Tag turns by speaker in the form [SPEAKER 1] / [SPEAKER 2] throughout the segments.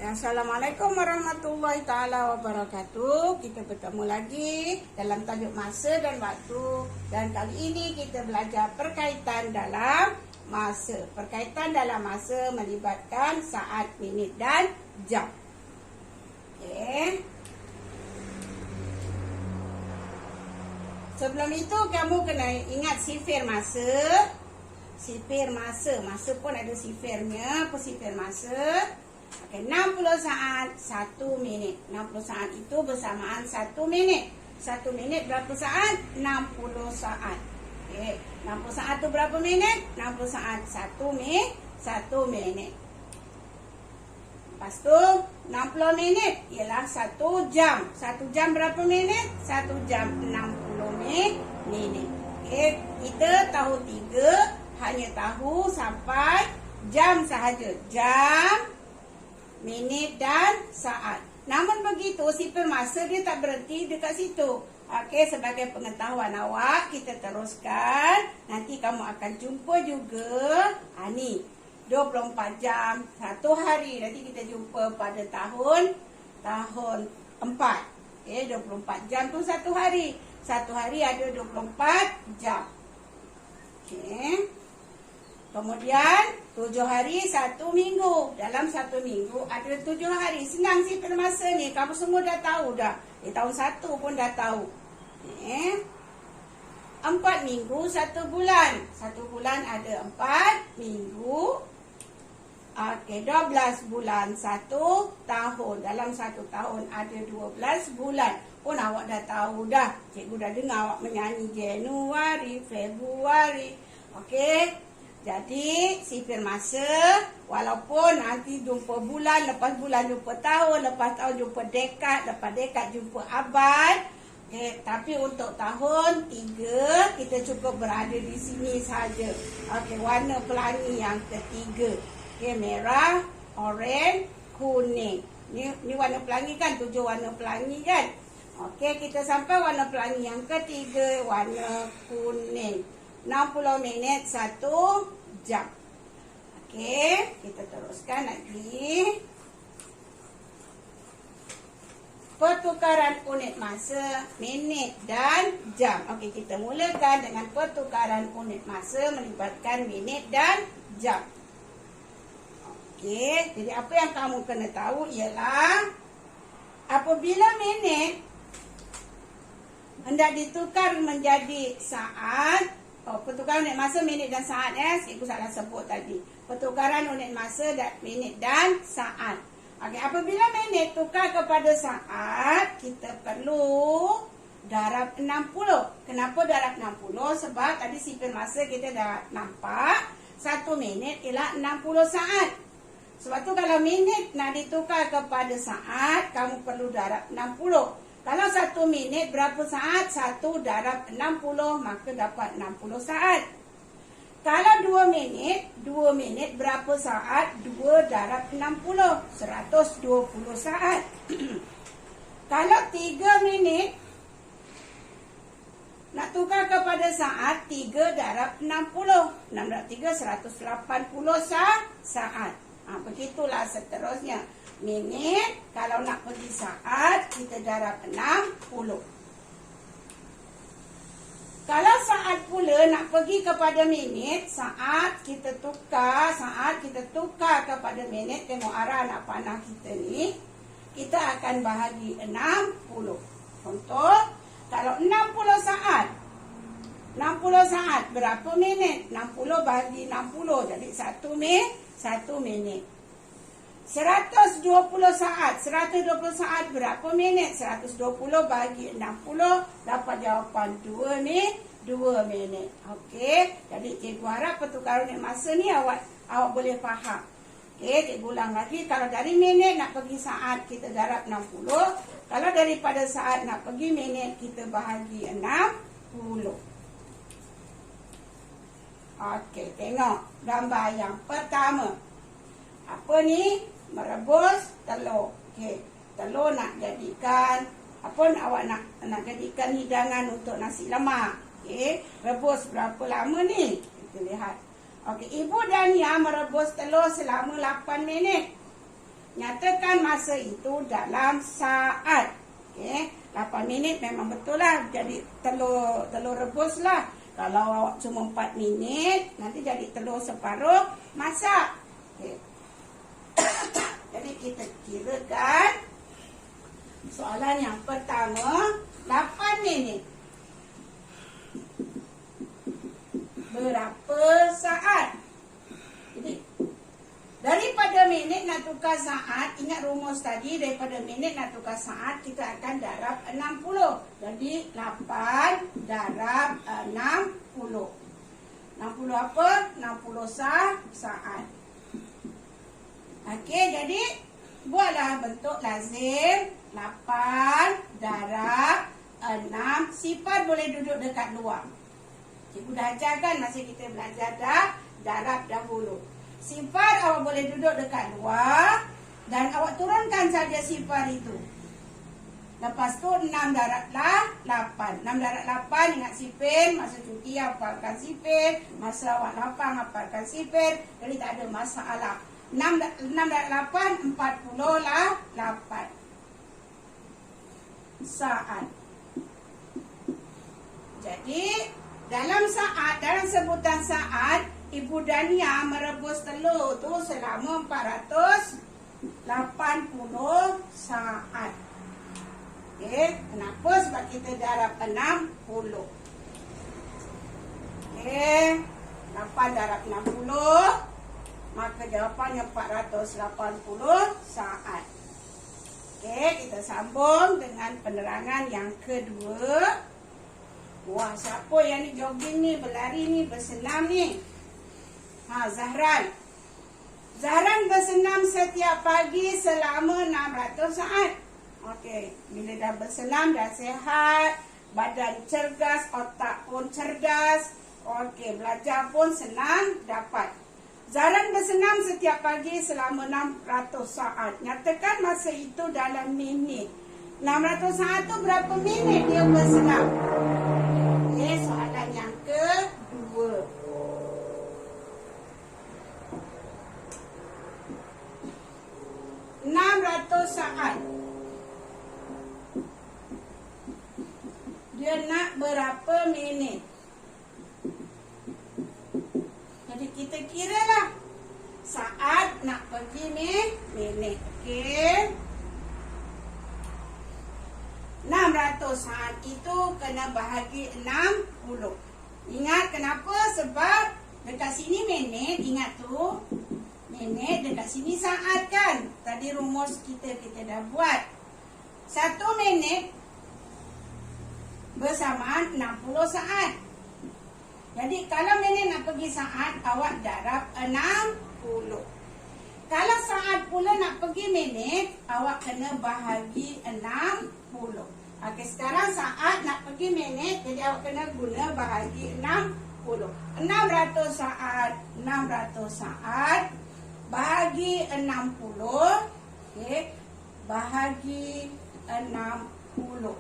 [SPEAKER 1] Assalamualaikum warahmatullahi taala wabarakatuh. Kita bertemu lagi dalam tajuk masa dan waktu. Dan kali ini kita belajar perkaitan dalam masa. Perkaitan dalam masa melibatkan saat, minit dan jam. Okey. Sebelum itu kamu kena ingat sifir masa. Sifir masa. Masa pun ada sifirnya. Apa sifir masa? Okay, 60 saat 1 minit. 60 saat itu bersamaan 1 minit. 1 minit berapa saat? 60 saat. Okay. 60 saat itu berapa minit? 60 saat 1 minit. Lepas tu 60 minit ialah 1 jam. 1 jam berapa minit? 1 jam 60 minit. Okay. Kita tahu 3, hanya tahu sampai jam sahaja. Jam, minit dan saat. Namun begitu, sifir masa dia tak berhenti dekat situ. Okey, sebagai pengetahuan awak, kita teruskan. Nanti kamu akan jumpa juga. Ni 24 jam 1 hari. Nanti kita jumpa pada tahun 4. Okey, 24 jam tu 1 hari. 1 hari ada 24 jam. Okey. Kemudian 7 hari 1 minggu. Dalam 1 minggu ada 7 hari. Senang sifir masa ni. Kamu semua dah tahu dah. Tahun 1 pun dah tahu. 4 minggu 1 bulan. 1 bulan ada 4 minggu. Okey, 12 bulan 1 tahun. Dalam 1 tahun ada 12 bulan. Pun awak dah tahu dah. Cikgu dah dengar awak menyanyi Januari, Februari. Okey. Jadi, sifir masa, walaupun nanti jumpa bulan, lepas bulan jumpa tahun, lepas tahun jumpa dekad, lepas dekad jumpa abad. Okay, tapi untuk tahun 3, kita cukup berada di sini saja. Okay, warna pelangi yang ketiga. Okay, merah, oranye, kuning. Ni warna pelangi kan? 7 warna pelangi kan? Okay, kita sampai warna pelangi yang ketiga, warna kuning. 60 minit 1 jam. Okey, kita teruskan lagi. Pertukaran unit masa, minit dan jam. Okey, kita mulakan dengan pertukaran unit masa melibatkan minit dan jam. Okey, jadi apa yang kamu kena tahu ialah apabila minit hendak ditukar menjadi saat. Pertukaran unit masa, minit dan saat. Cikgu salah sebut tadi. Pertukaran unit masa, minit dan saat. Okey, apabila minit tukar kepada saat, kita perlu darab 60. Kenapa darab 60? Sebab tadi sifir masa kita dah nampak. 1 minit ialah 60 saat. Sebab tu kalau minit nak ditukar kepada saat, kamu perlu darab 60. Kalau 1 minit berapa saat? 1 darab 60, maka dapat 60 saat. Kalau 2 minit berapa saat? 2 darab 60, 120 saat. Kalau 3 minit nak tukar kepada saat, 3 darab 60. 6 darab 3, 180 saat. Begitulah seterusnya. Minit, kalau nak pergi saat, kita darab 60. Kalau saat pula nak pergi kepada minit, saat kita tukar kepada minit. Tengok arah anak panah kita ni. Kita akan bahagi 60. Contoh, kalau 60 saat. 60 saat berapa minit? 60 bahagi 60, jadi 1 minit. 120 saat. 120 saat berapa minit? 120 bagi 60, dapat jawapan 2 minit. Okey. Jadi cikgu harap pertukaran unit masa ni awak boleh faham. Okey, cikgu ulang lagi. Kalau dari minit nak pergi saat, kita darab 60. Kalau daripada saat nak pergi minit, kita bahagi 60. Okey, tengok gambar yang pertama. Apa ni? Merebus telur. Okey, telur nak jadikan awak nak jadikan hidangan untuk nasi lemak. Okey, rebus berapa lama ni? Kita lihat. Okey, Ibu Dania merebus telur selama 8 minit. Nyatakan nyatakan masa itu dalam saat. Okey, 8 minit memang betul lah. Jadi telur rebus lah. Kalau awak cuma 4 minit, nanti jadi telur separuh masak. Okey. Jadi kita kirakan soalan yang pertama 8 minit. Berapa saat? Jadi daripada minit nak tukar saat, ingat rumus tadi, daripada minit nak tukar saat, kita akan darab 60. Jadi 8 darab 60. 60 apa? 60 saat. Okey, jadi buatlah bentuk lazim 8 darab 6. Sifar boleh duduk dekat luar. Cikgu dah ajarkan masa kita belajar darab dahulu. Sifar awak boleh duduk dekat luar dan awak turunkan saja sifar itu. Lepas tu 6 darab 8. 6 darab 8 ingat sifir. Masa cuti hafalkan sifir. Masa awak lapang hafalkan sifir. Jadi tak ada masalah. 6 darab 8 40 lah 8 saat. Jadi dalam sebutan saat, Ibu Dania merebus telur tu selama 480 saat. Okey, kenapa? Sebab kita darab 60. Okey, 8 darab 60, maka jawapannya 480 saat. Okey, kita sambung dengan penerangan yang kedua. Wah, siapa yang ni jogging ni, berlari ni, bersenam ni? Zahran. Zahran bersenam setiap pagi selama 600 saat. Okey, bila dah bersenam, dah sihat, badan cergas, otak pun cerdas. Okey, belajar pun senang dapat. Zahran bersenam setiap pagi selama 600 saat. Nyatakan masa itu dalam minit. 600 saat tu berapa minit dia bersenam? Okey, soalan yang kedua. Saat. Dia nak berapa minit? Jadi kita kiralah saat nak pergi minit. Okey. 600 saat itu kena bahagi 60. Ingat kenapa? Sebab dekat sini minit, ingat tu. Minit, dekat sini saat kan. Tadi rumus kita dah buat. 1 minit bersamaan 60 saat. Jadi kalau minit nak pergi saat, awak darab 60. Kalau saat pula nak pergi minit, awak kena bahagi 60. Okey, sekarang saat nak pergi minit, jadi awak kena guna bahagi 60. 600 saat, 600 saat bahagi 60. Okey, bahagi 60.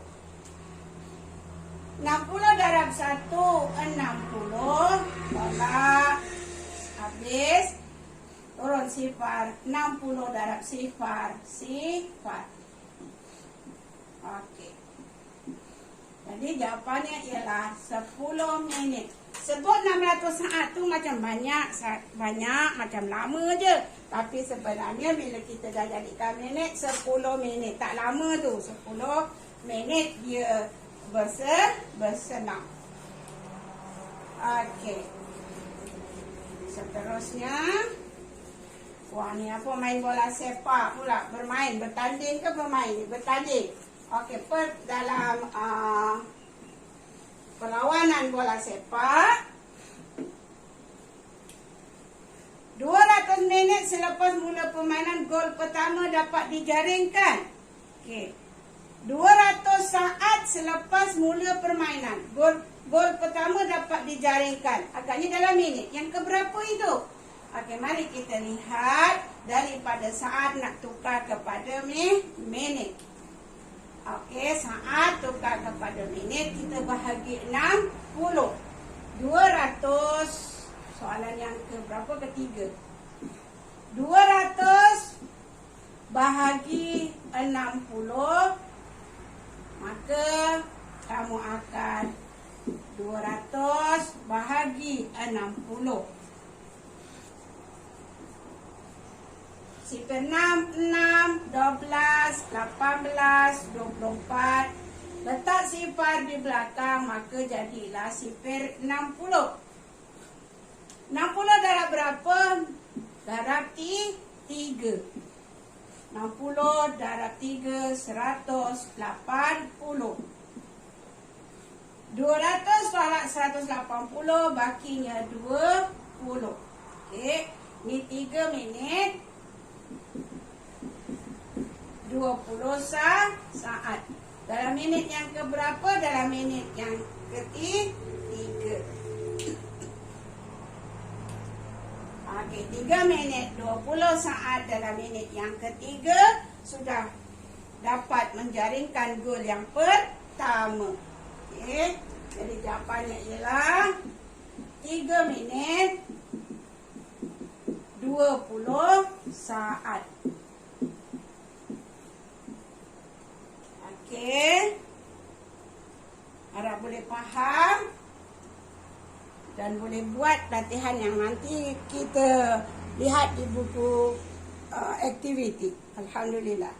[SPEAKER 1] 60 darab 1, 60. Tolak. Habis. Turun sifar. 60 darab sifar. Sifar. Okey. Jadi jawapannya ialah 10 minit. Sebut 600 saat tu macam banyak, macam lama je. Tapi sebenarnya bila kita dah jadikan minit, 10 minit. Tak lama tu, 10 minit dia bersenam. Okey. Seterusnya. Wah, ni apa, main bola sepak pula. Bertanding ke bermain? Bertanding. Okey, dalam perlawanan bola sepak, 200 minit selepas mula permainan, gol pertama dapat dijaringkan. Okey. 200 saat selepas mula permainan, gol pertama dapat dijaringkan. Agaknya dalam minit. Yang keberapa itu? Okey, mari kita lihat. Daripada saat nak tukar kepada minit. Okey, saat tukar kepada minit, kita bahagi 60. 200. Soalan yang ke berapa? Ketiga. 200 bahagi 60, maka kamu akan 200 bahagi 60. Sifar 6, 12, 18, 24. Letak sifar di belakang, maka jadilah sifar 60. 60 darab berapa? Darab 3. 60 darab 3, 180. 200 tolak 180, bakinya 20. Okey, ni 3 minit 20 saat. Dalam minit yang keberapa? Dalam minit yang ketiga. Okey, 3 minit 20 saat dalam minit yang ketiga sudah dapat menjaringkan gol yang pertama. Okey, jadi jawapannya ialah 3 minit 20 saat. Okey, harap boleh faham dan boleh buat latihan yang nanti kita lihat di buku aktiviti. Alhamdulillah.